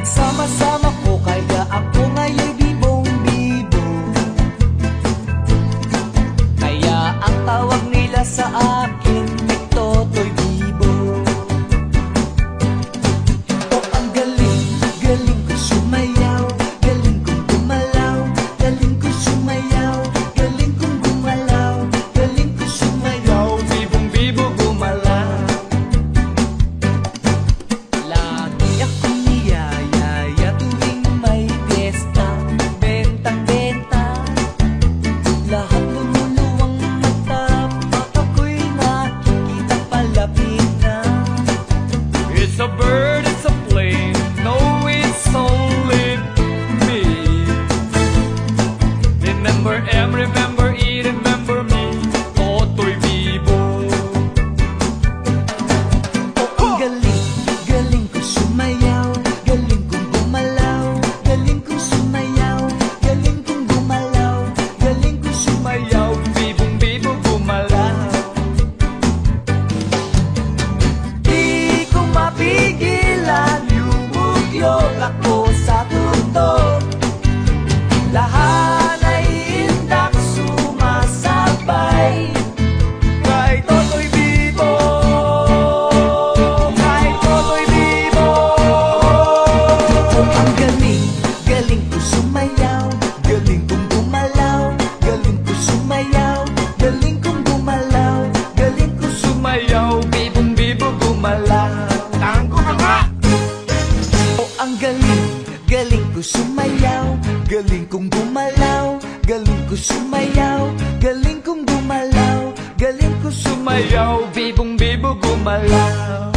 Sama-sama ko kaya ako ngayon bibong-bibo. Kaya ang tawag nila sa akin Totoy Bibo. Oh, ang galing, galing ko sumayaw, galing kong gumalaw, galing ko sumayaw, galing kong gumalaw, galing ko sumayaw, bibong-bibo gumalaw. Lagi akong niyaya tuwing may piyesta, bentang-benta, lahat lumuluwang mata, pag ako'y nakikita palapit na. It's a bird, it's a plane, no, it's only me. Remember M, remember E, remember me, Totoy Bibo. Oh, ang galing, galing ko sumayaw, galing kong gumalaw, galing kong sumayaw, galing kong gumalaw, galing kong sumayaw, Bibong-bibo gumalaw. di ko mapigilan, yumugyok ako sa tutok. Lahat ay indak sumasabay kay Totoy Bibo, kay Totoy Bibo. Oh, ang galing, galing ko sumayaw, galing kong gumalaw, galing ko sumayaw, galing kong gumalaw, galing ko Sumayaw, bibong-bibo gumalaw. Tango ka nga! Oh, ang galing, galing ko sumayaw, galing kong gumalaw, galing ko sumayaw, galing kong gumalaw, galing ko sumayaw. Sumayaw, bibong-bibo gumalaw.